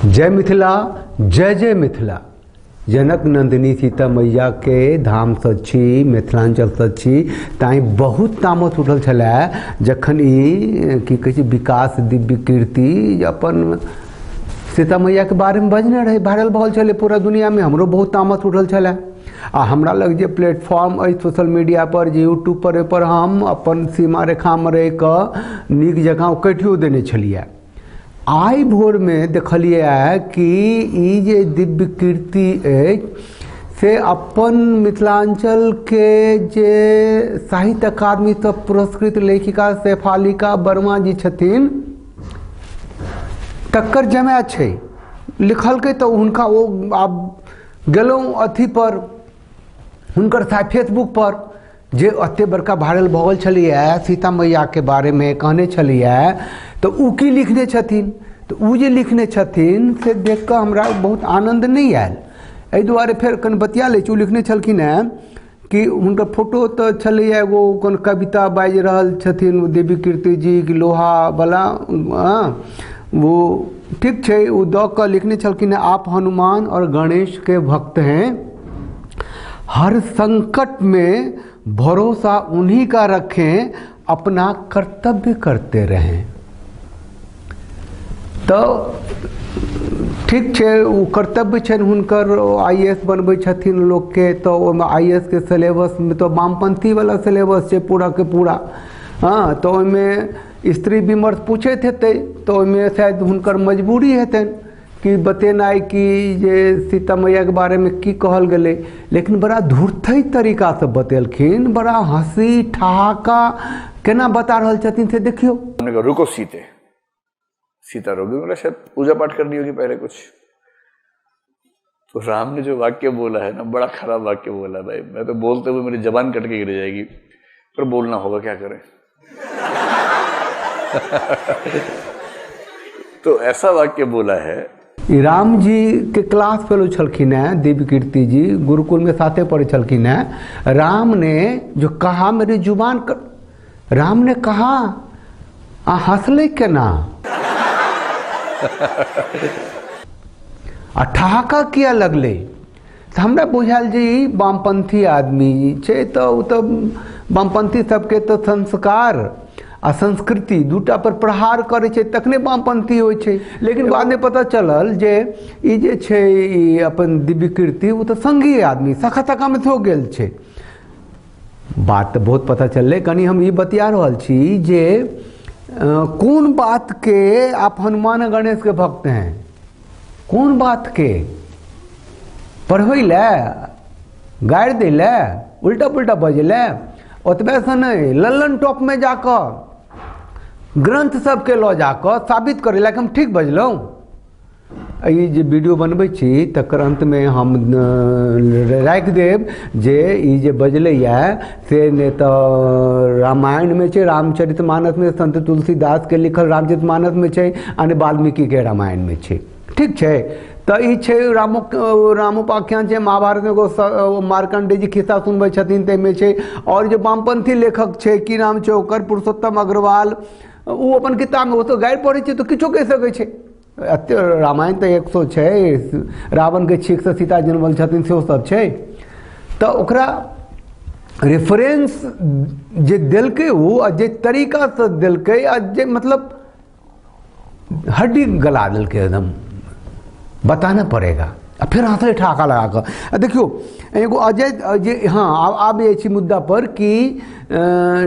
जय मिथिला, जय जय मिथिला। जनक नंदिनी सीता मैया के धाम सची, मिथिलांचल सची ताई बहुत तामस उठल छलै जखन ई की कहै छै विकास दिव्य कीर्ति अपन सीता मैया के बारे में बजने रहे, वायरल भल छलै पूरा दुनिया में। हमरो बहुत तामस उठल छलै आ हमरा लग जे प्लेटफॉर्म अ सोशल मीडिया पर जे यूट्यूब पर हम अपन सीमा रेखा में रह कऽ नीक जकाँ कटियो देने छलियै। आई भोर में देखलिए कि ई जे दिव्य कीर्ति से अपन मिथिलांचल के जे साहित्य अकादमी से पुरस्कृत लेखिका शेफालिका वर्मा जी छथिन तकर जमाय छै। लिखलकै तो हुनका ओ आब गेलहुँ अथी पर हुनकर फेसबुक पर जे अते बड़का वायरल भऽ गेल छलिए सीता मैया के बारे में कहने छलिए तो उ की लिखने छथिन। तो उ जे लिखने छथिन से देख कऽ हमरा बहुत आनंद नहीं आयल। एहि दुआरे फेर कनि बतिया लै छी। उ लिखने छलखिन हैं कि हुनकर फोटो तो छलै एगो कोन कविता बाजि रहल छथिन देवी कीर्ति जी की लोहा वाला, वो ठीक छै। वो दऽ कऽ लिखने छलखिन हैं, आप हनुमान और गणेश के भक्त हैं, हर संकट में भरोसा उन्हीं का रखें, अपना कर्तव्य करते रहें। तो ठीक छै, वो कर्तव्य छनि हुनकर। IAS बनबै छथिन लोग के, तो ओहिमे IAS के सिलेबस में तो वामपंथी वाला सिलेबस छै पूरा के पूरा। हाँ, तो ओहिमे स्त्री विमर्श पूछैत हेतै, तो ओहिमे शायद हुनकर मजबूरी हेतनि कि बतेनाइ कि जे सीता मैया के बारे में की कहल गेलै। लेकिन बड़ा धूर्तै तरीका से बतेलखिन, बड़ा हंसी ठहाका केना बता रहल छथिन से देखियो। हमने कहा रुको सीता रोगी, मतलब शायद पूजा पाठ करनी होगी पहले कुछ। तो राम ने जो वाक्य बोला है ना, बड़ा खराब वाक्य बोला भाई। मैं तो बोलते हुए मेरी जबान कट के गिर जाएगी, पर बोलना होगा, क्या करें। तो ऐसा वाक्य बोला है। राम जी के क्लास फेलो छलखिन हैं दिव्य कीर्ति जी, गुरुकुल में साथे पढ़े छलखिन हैं। राम ने जो कहा मेरी जुबान कर, राम ने कहा हंसले केना आ ठहाका किया लगले। तो हमरा बुझायल जे ई वामपंथी आदमी छै, तो वामपंथी सबके तो संस्कार आ संस्कृति दूटा पर प्रहार करे छै तखने वामपंथी होइ छै। लेकिन बाद में पता चलल जे ई जे छै ई अपन दिव्य कीर्ति वो तो संघी आदमी सखा तका में हो गेल छै। बात तो बहुत पता चलले। कनी हम ई बतिया रहल छी जे कौन बात के आप हनुमान गणेश के भक्त हैं, कौन बात के पढ़बै ले, गारि दै ले, उल्टा पुल्टा बजे ले, ओतबे से नहीं लल्लन टॉप में जाकर ग्रंथ सबके लऽ जाकर साबित करे ला कि हम ठीक बजलहुँ। ई जे वीडियो बनबै छी तकर अंत में हम राखि देब जे ई जे बजलैए से ने तो रामायण में छै, रामचरितमानस में संत तुलसीदास के लिखल रामचरितमानस में छै, आ ने वाल्मीकि के रामायण में छै। ठीक छै। तो ई छै रामोपाख्यान छै, महाभारत में एगो मार्कंडेय जी खिस्सा सुनबै छथिन ताहिमे छै। और जो वामपंथी लेखक छै की नाम छै ओकर, पुरुषोत्तम अग्रवाल, वो अपन किताब में वो तो गारि पढ़ै छै तो किछो कहि सकै छै। रामायण तो 100 छै, रावण के छीक से सीता जन्मल छथिन सेहो सब छै। तो ओकरा रेफरेंस जे देलकै वो आ जे तरीका से देलकै आ जे मतलब हड्डी गला देलकै एकदम, बताना पड़ेगा। फिर हंसले ठहाका लगा कर देखियो एगो अजय जे, हाँ आब ये छी मुद्दा पर कि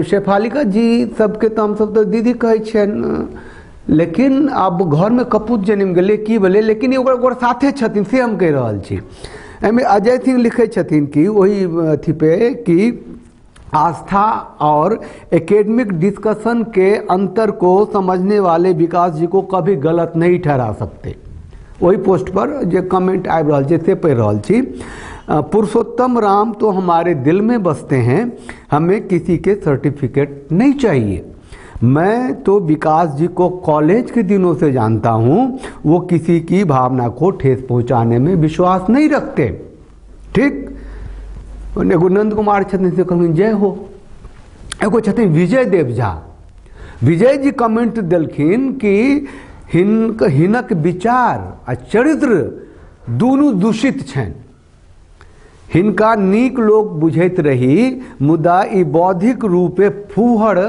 शेफालिका जी सबके तो हम सब तो दीदी कहै छियनि, लेकिन अब घर में कपूत जन्म गेलै की भेलै, लेकिन ओकर साथे छथिन से हम कहि रहल छी। एहिमे अजय सिंह लिखै छथिन कि वही अथी पे कि आस्था और एकेडमिक डिस्कशन के अंतर को समझने वाले विकास जी को कभी गलत नहीं ठहरा सकते। वही पोस्ट पर जो कमेंट आ रहा है से पढ़ रहा छी। पुरुषोत्तम राम तो हमारे दिल में बसते हैं, हमें किसी के सर्टिफिकेट नहीं चाहिए। मैं तो विकास जी को कॉलेज के दिनों से जानता हूँ, वो किसी की भावना को ठेस पहुँचाने में विश्वास नहीं रखते। ठीक। एगो नंद कुमार छथिन से कहलखिन जय हो। एगो छथिन विजय देव झा, विजय जी कमेंट देलखिन कि हिनक विचार आ चरित्र दुनू दूषित छनि। हिनका नीक लोक बुझैत रही, मुदा ई बौद्धिक रूपे फूहड़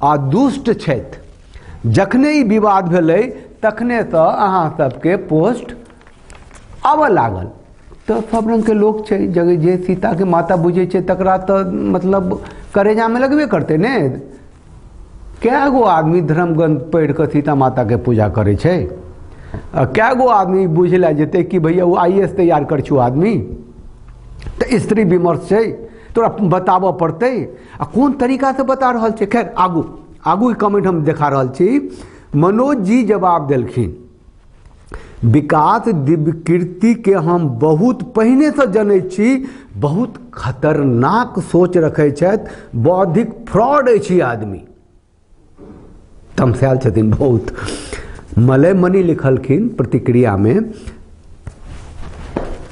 आ दुष्ट छथि। जखने ई विवाद भेलै तखने तऽ अहाँ सबके पोस्ट आबऽ लागल। तऽ सब रंगके लोक छै, जगह जे सीताके माता बुझै छै तकरा तऽ मतलब करेजामे लगबे करतै ने। कए गो आदमी धर्मग्रंथ पढ़ि कऽ सीता माताके पूजा करै छै? कए गो आदमी बुझ लए जेतै कि भैया वो IAS तैयार कर छौ आदमी? तऽ स्त्री विमर्श छै, तोरा बताबऽ पड़तै। आ कोन तरीका से बता रहल छै? खैर आगू कमेंट हम देखा रहल छी। मनोज जी जवाब देलखिन, विकास दिव्यकीर्ति के हम बहुत पहिने से जनै छी, बहुत खतरनाक सोच रखै छथि, बौद्धिक फ्रॉड अछि आदमी। तमसायल छथिन बहुत। मलय मणि लिखलखिन प्रतिक्रिया में,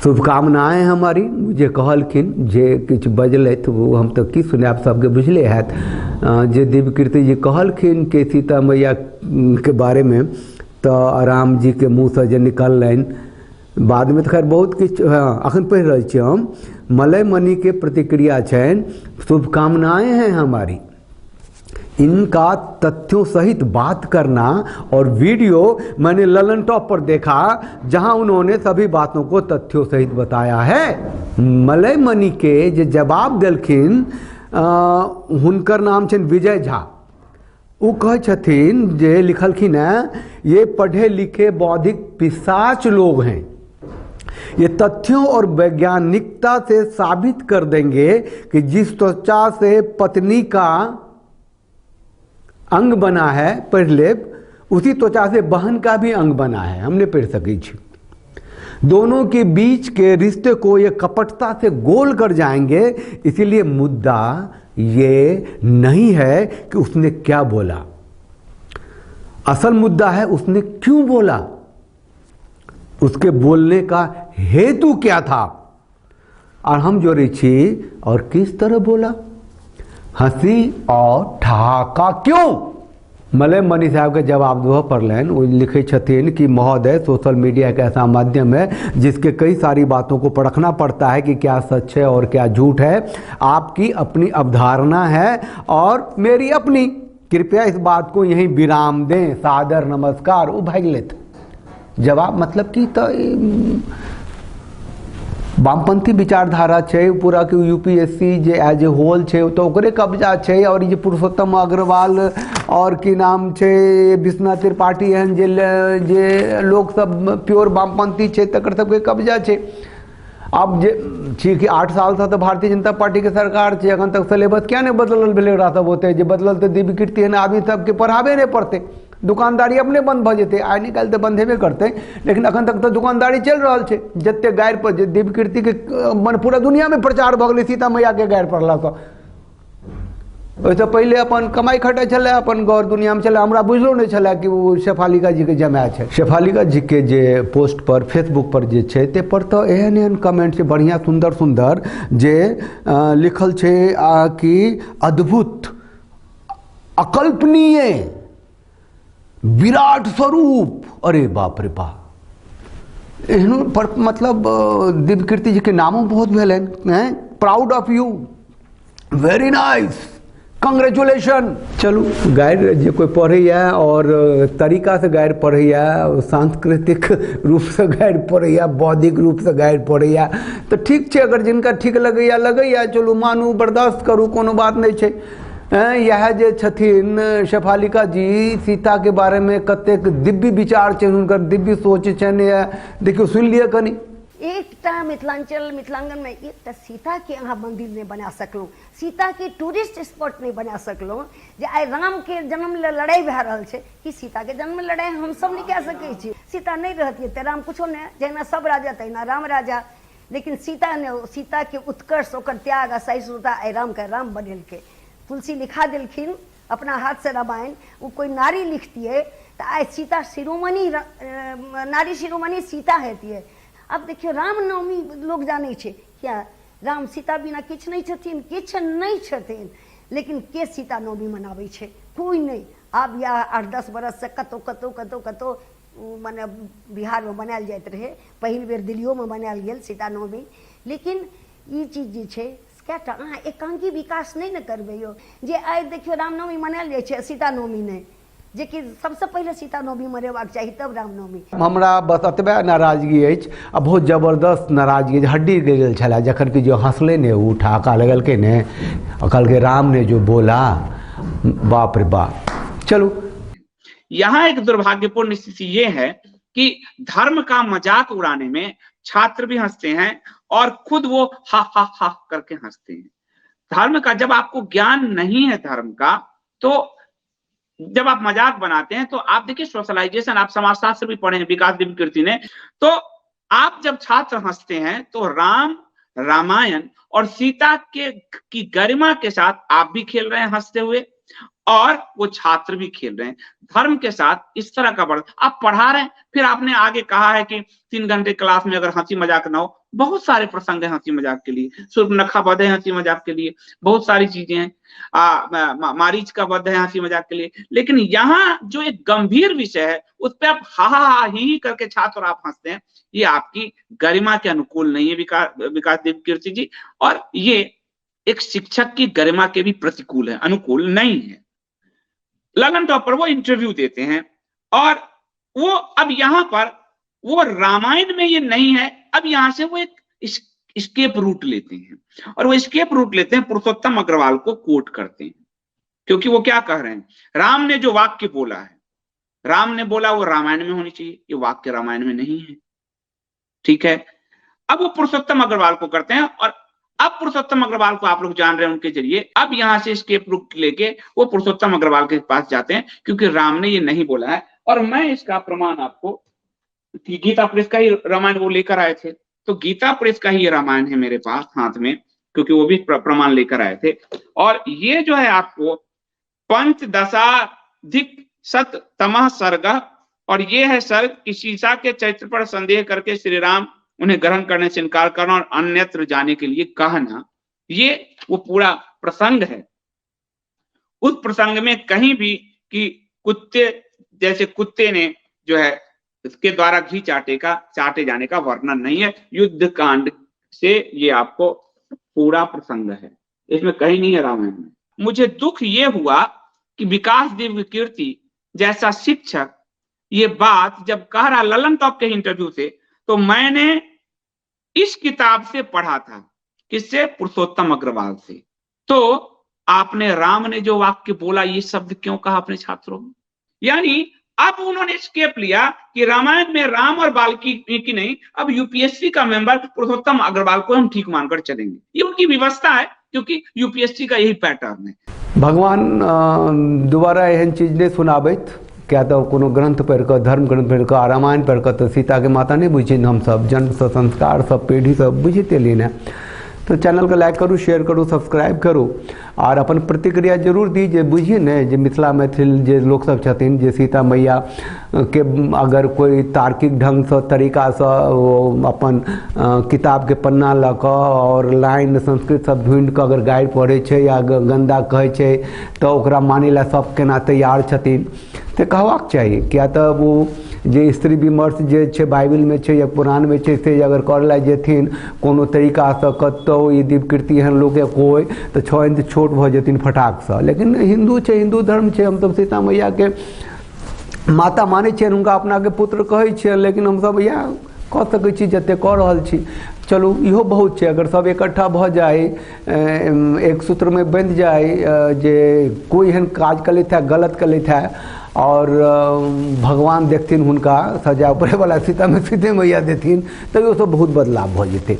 शुभकामनाएं हमारी। जे कहलखिन, जे किछु बजलथि वो हम तो की सुनाब, सबके बुझले हैत। जे दिव्यकीर्ति जी कहलखिन कि सीता मैया के बारे में, तो राम जी के मुँह से जे निकललनि बाद में, तो खैर बहुत किछु अखन पढ़ि रहल छी हम। मलय मणि के प्रतिक्रिया छनि, शुभकामनाएं हैं हमारी। इनका तथ्यों सहित बात करना और वीडियो मैंने ललन टॉप पर देखा, जहां उन्होंने सभी बातों को तथ्यों सहित बताया है। मलय मणि के जे जवाब देलखिन, हुनकर नाम छनि विजय झा। वो कहे छथिन, जे लिखलखिन है, ये पढ़े लिखे बौद्धिक पिशाच लोग हैं। ये तथ्यों और वैज्ञानिकता से साबित कर देंगे कि जिस त्वचा से पत्नी का अंग बना है, पढ़ लेब, उसी त्वचा से बहन का भी अंग बना है, हमने पढ़ सकी छी। दोनों के बीच के रिश्ते को ये कपटता से गोल कर जाएंगे। इसीलिए मुद्दा ये नहीं है कि उसने क्या बोला, असल मुद्दा है उसने क्यों बोला, उसके बोलने का हेतु क्या था, और हम जोड़े छी और किस तरह बोला, हंसी और ठहाका क्यों। मलय मणि साहब के जवाब दो पढ़लन। वो लिखे छथिन कि महोदय, सोशल मीडिया एक ऐसा माध्यम है जिसके कई सारी बातों को परखना पड़ता है कि क्या सच है और क्या झूठ है। आपकी अपनी अवधारणा है और मेरी अपनी। कृपया इस बात को यहीं विराम दें। सादर नमस्कार। वो भाग लेते जवाब, मतलब कि तो वामपंथी विचारधारा है पूरा के UPSC जे एज ए होल है तो ओकरे कब्जा है। और ये पुरुषोत्तम अग्रवाल और की नाम है विश्वनाथ त्रिपाठी एहन जे लोग सब प्योर वामपंथी है तकर सबके कब्जा है। अब जे ठीक 8 साल से तो भारतीय जनता पार्टी के सरकार है, अखन तक सिलेबस क्या नहीं बदलल भेले रहा सब होते, जे बदलल तो दिव्यकीर्ति एहन आदमी सबके पढ़ाबे नहीं पड़ते, दुकानदारी अपने बंद भ जेते, आइ निकाल तो बंद हेबे करते। लेकिन अखन तक तो दुकानदारी चल रहा है। जते गायर पर दिव्यकीर्ति के मन पूरा दुनिया में प्रचार भ गए सीता मैया के गायर पढ़ला से। वैसे पहले अपन कमाई खटाई चले, अपन गौर दुनिया में चले, हमरा बुझलो नहीं चला कि वो शेफालिका जी के जमात है। शेफालिका जी के जे पोस्ट पर फेसबुक पर जे छे ते पर तो एहन एहन कमेंट छै बढ़िया सुंदर सुंदर जे लिखल छे कि अद्भुत, अकल्पनीय, विराट स्वरूप। अरे बाप रे बाप, एहनो पर मतलब दिव्यकीर्ति जी के नामों बहुत भेलन। Proud of you, very nice, congratulation. चलू, गायर जे कोई पढ़ैया और तरीका से गायर पढ़ैया, सांस्कृतिक रूप से गायर पढ़ैया, बौद्धिक रूप से गायर पढ़ैया तो ठीक है। अगर जिनका ठीक लगैया चलू मानू, बर्दाश्त करू, कोनो बात नहीं है। यह जे छथिन शेफालिका जी, सीता के बारे में कतेक दिव्य विचार छनि, हुनकर दिव्य सोच छनि। देखियो सुन लिया कनी। एकटा मिथिलांचल में एकटा सीता के अहाँ मंदिर नहीं बना सकलूँ, सीता के टूरिस्ट स्पॉट नहीं बना सकलूँ। जे आइ राम के जन्म ले लड़ाई भए रहल छै, कि सीता के जन्म लड़ाई हम सब नहीं कह सकै छी। सीता नहीं रहती तो राम कुछो नहीं, जहिना सब राजा तहिना राम राजा। लेकिन सीता ने, सीता के उत्कर्ष, ओकर त्याग, सहिष्णुता आइ राम के राम बनेलकै। तुलसी लिखा दिलखिन अपना हाथ से रामायण। वो कोई नारी लिखती है तो आज सीता शिरोमणि, नारी शिरोमणि सीता हेती है। अब देखियो रामनवमी लोग जाने छे, क्या राम सीता बिना किछ नहीं छथिन, किछ नहीं छथिन। लेकिन के सीता नवमी मनावे छे? कोई नहीं। अब या 8-10 बरस से कतो माने बिहार में बनायल जाइत रहे, पहिल बेर दिल्लियो में बनायल गेल सीता नवमी। लेकिन ई चीज जे छै कएटा अहाँ एकांकी विकास नहीं न करबै यौ, जे आइ देखियो रामनवमी मनायल जाइ छै सीता नवमी नहीं, जे कि सबसे पहले सीता नवमी मनेबाक चाही तब रामनवमी। हमरा बस एतबे नाराजगी अछि, आ बहुत जबरदस्त नाराजगी, हड्डी गेल छलै जखन कि जो हंसले ने उठा का लगलकै ने, कहलकै राम ने जो बोला, बाप रे बाप। चलो यहाँ एक दुर्भाग्यपूर्ण स्थिति ये है कि धर्म का मजाक उड़ाने में छात्र भी हंसते हैं और खुद वो हा करके हंसते हैं। धर्म का जब आपको ज्ञान नहीं है धर्म का, तो जब आप मजाक बनाते हैं तो आप देखिए सोशलाइजेशन, आप समाजशास्त्र भी पढ़े हैं विकास देव कीर्ति ने, तो आप जब छात्र हंसते हैं तो राम, रामायण और सीता की गरिमा के साथ आप भी खेल रहे हैं हंसते हुए, और वो छात्र भी खेल रहे हैं धर्म के साथ। इस तरह का आप पढ़ा रहे हैं। फिर आपने आगे कहा है कि 3 घंटे क्लास में अगर हंसी मजाक ना हो, बहुत सारे प्रसंग है हंसी मजाक के लिए, सूर्पनखा वध है हंसी मजाक के लिए, बहुत सारी चीजें हैं, मारीच का वध है हंसी मजाक के लिए। लेकिन यहाँ जो एक गंभीर विषय है उस पर आप हा ही करके छात्र आप हंसते हैं, ये आपकी गरिमा के अनुकूल नहीं है विकास देव कीर्ति जी, और ये एक शिक्षक की गरिमा के भी प्रतिकूल है, अनुकूल नहीं है। ललन टॉप पर वो इंटरव्यू देते हैं और वो अब यहाँ पर वो रामायण में ये नहीं है, अब यहां से वो एक स्केप रूट लेते हैं, और वो स्केप रूट लेते हैं पुरुषोत्तम अग्रवाल को कोट करते हैं, क्योंकि वो क्या कह रहे हैं, राम ने जो वाक्य बोला है, राम ने बोला वो रामायण में होनी चाहिए, ये वाक्य रामायण में नहीं है, ठीक है। अब वो पुरुषोत्तम अग्रवाल को करते हैं, और अब पुरुषोत्तम अग्रवाल को आप लोग जान रहे हैं उनके जरिए, अब यहां से स्केप रूट लेके वो पुरुषोत्तम अग्रवाल के पास जाते हैं, क्योंकि राम ने ये नहीं बोला है। और मैं इसका प्रमाण आपको, गीता प्रेस का ही रामायण वो लेकर आए थे, तो गीता प्रेस का ही ये रामायण है मेरे पास हाथ में, क्योंकि वो भी प्रमाण लेकर आए थे। और ये जो है आपको पंचदशाधिक शततमः सर्ग, और ये है सर्ग कि सीता के चरित्र पर संदेह करके श्री राम उन्हें ग्रहण करने से इनकार करना और अन्यत्र जाने के लिए कहना, ये वो पूरा प्रसंग है। उस प्रसंग में कहीं भी कि कुत्ते जैसे कुत्ते ने जो है इसके द्वारा घी चाटे जाने का वर्णन नहीं है। युद्ध कांड से ये आपको पूरा प्रसंग है, इसमें कहीं नहीं है रामायण में। मुझे दुख ये हुआ कि विकास देव कीर्ति जैसा शिक्षक ये बात जब कह रहा ललन टॉप के इंटरव्यू से, तो मैंने इस किताब से पढ़ा था, किससे, पुरुषोत्तम अग्रवाल से। तो आपने राम ने जो वाक्य बोला ये शब्द क्यों कहा अपने छात्रों में, यानी अब उन्होंने स्केप लिया कि रामायण में राम और बाल्मीकि की नहीं, अब यूपीएससी का मेंबर पुरुषोत्तम अग्रवाल को हम ठीक मानकर चलेंगे। ये उनकी व्यवस्था है, क्योंकि यूपीएससी का यही पैटर्न है। भगवान दोबारा एहन चीज नहीं सुनाबैत, क्या तो कोनो ग्रंथ पढ़ कर, धर्म ग्रंथ पढ़ कर, रामायण पढ़ कर तो सीता के माता नहीं बुझे, हम सब जन्म से संस्कार सब पीढ़ी सब बुझते लेना। तो चैनल को लाइक करूँ, शेयर करूँ, सब्सक्राइब करूँ, और अपन प्रतिक्रिया जरूर दी, जे बुझिए ने जे मिथिला मैथिल जे लोक सब छथिन, जे सीता मैया के अगर कोई तार्किक ढंग से तरीका से अपन किताब के पन्ना लऽ कऽ और लाइन संस्कृत सब ढूंढ कऽ अगर गाइड पढ़े छै या गंदा कहै छै तो ओकरा मानै ला सब केना तैयार छथिन, तो कहबाक चाही। क्या तो वो जे स्त्री विमर्श जे छै बाइबल में छै या पुराण में छै, से अगर करला जेथिन कोनो तरीका से कतौ ई दिव्यकीर्ति एहन लोग कोई तो 6 इंच छोट भ जेथिन फटाक से। लेकिन हिंदू छै, हिंदू धर्म छै, हम सब सीता मैया के माता मानै छियनि, हुनका अपना के पुत्र कहै छियनि, लेकिन हम सब इएह कऽ सकै छी जते कऽ रहल छी। चलू इहो बहुत छै, अगर सब इकट्ठा भऽ जाए, एक सूत्र में बंध जाए, जे कोई एहन काज कलैथ है, गलत कलैथ है, और भगवान देखथिन हुनका सजा ऊपर वाला सीता में सीते मैया देथिन, तैयो सब बहुत बदलाव भऽ जेतै।